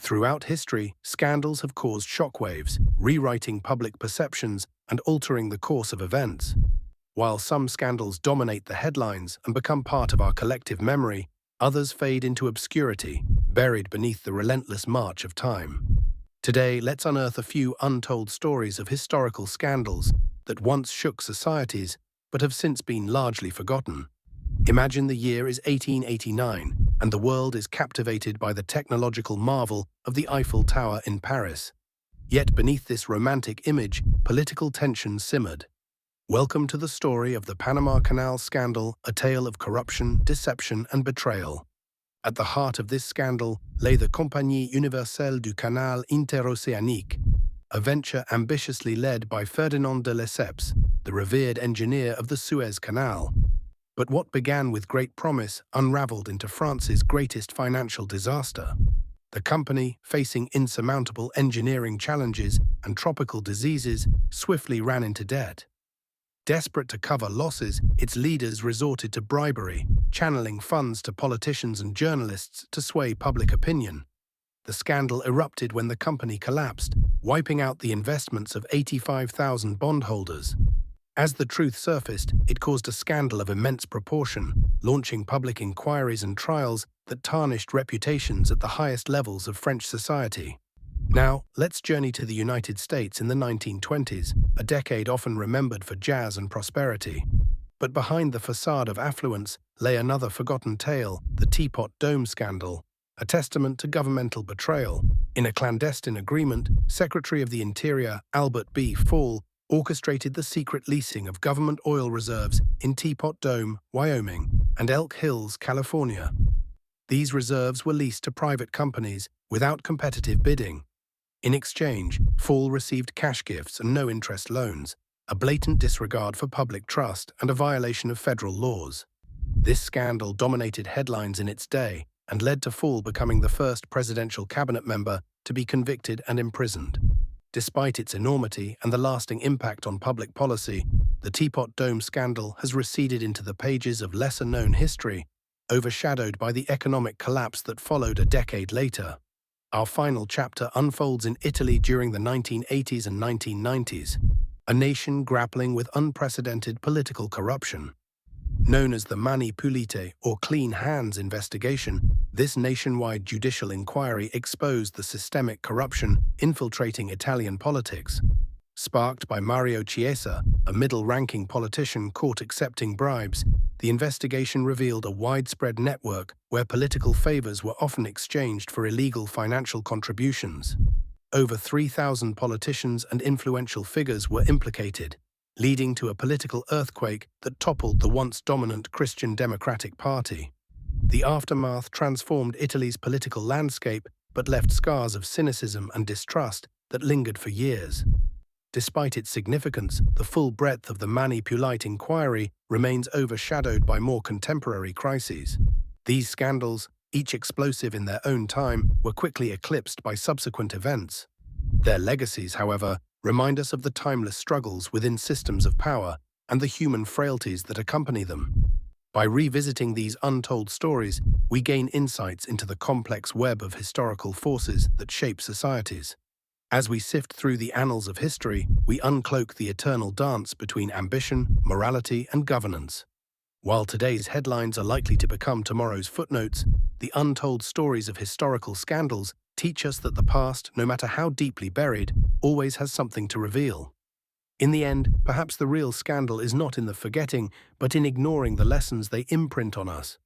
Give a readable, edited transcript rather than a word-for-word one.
Throughout history, scandals have caused shockwaves, rewriting public perceptions and altering the course of events. While some scandals dominate the headlines and become part of our collective memory, others fade into obscurity, buried beneath the relentless march of time. Today, let's unearth a few untold stories of historical scandals that once shook societies but have since been largely forgotten. Imagine the year is 1889, and the world is captivated by the technological marvel of the Eiffel Tower in Paris. Yet beneath this romantic image, political tension simmered. Welcome to the story of the Panama Canal scandal, a tale of corruption, deception, and betrayal. At the heart of this scandal lay the Compagnie Universelle du Canal Interocéanique, a venture ambitiously led by Ferdinand de Lesseps, the revered engineer of the Suez Canal. But what began with great promise unraveled into France's greatest financial disaster. The company, facing insurmountable engineering challenges and tropical diseases, swiftly ran into debt. Desperate to cover losses, its leaders resorted to bribery, channeling funds to politicians and journalists to sway public opinion. The scandal erupted when the company collapsed, wiping out the investments of 85,000 bondholders. As the truth surfaced, it caused a scandal of immense proportion, launching public inquiries and trials that tarnished reputations at the highest levels of French society. Now, let's journey to the United States in the 1920s, a decade often remembered for jazz and prosperity. But behind the facade of affluence lay another forgotten tale, the Teapot Dome Scandal, a testament to governmental betrayal. In a clandestine agreement, Secretary of the Interior Albert B. Fall orchestrated the secret leasing of government oil reserves in Teapot Dome, Wyoming, and Elk Hills, California. These reserves were leased to private companies without competitive bidding. In exchange, Fall received cash gifts and no-interest loans, a blatant disregard for public trust and a violation of federal laws. This scandal dominated headlines in its day and led to Fall becoming the first presidential cabinet member to be convicted and imprisoned. Despite its enormity and the lasting impact on public policy, the Teapot Dome Scandal has receded into the pages of lesser-known history, overshadowed by the economic collapse that followed a decade later. Our final chapter unfolds in Italy during the 1980s and 1990s, a nation grappling with unprecedented political corruption. Known as the Mani Pulite, or Clean Hands investigation, this nationwide judicial inquiry exposed the systemic corruption infiltrating Italian politics. Sparked by Mario Chiesa, a middle-ranking politician caught accepting bribes, the investigation revealed a widespread network where political favors were often exchanged for illegal financial contributions. Over 3,000 politicians and influential figures were implicated, leading to a political earthquake that toppled the once dominant Christian Democratic Party. The aftermath transformed Italy's political landscape but left scars of cynicism and distrust that lingered for years. Despite its significance, the full breadth of the Mani Pulite inquiry remains overshadowed by more contemporary crises. These scandals, each explosive in their own time, were quickly eclipsed by subsequent events. Their legacies, however, remind us of the timeless struggles within systems of power and the human frailties that accompany them. By revisiting these untold stories, we gain insights into the complex web of historical forces that shape societies. As we sift through the annals of history, we uncloak the eternal dance between ambition, morality, and governance. While today's headlines are likely to become tomorrow's footnotes, the untold stories of historical scandals teach us that the past, no matter how deeply buried, always has something to reveal. In the end, perhaps the real scandal is not in the forgetting, but in ignoring the lessons they imprint on us.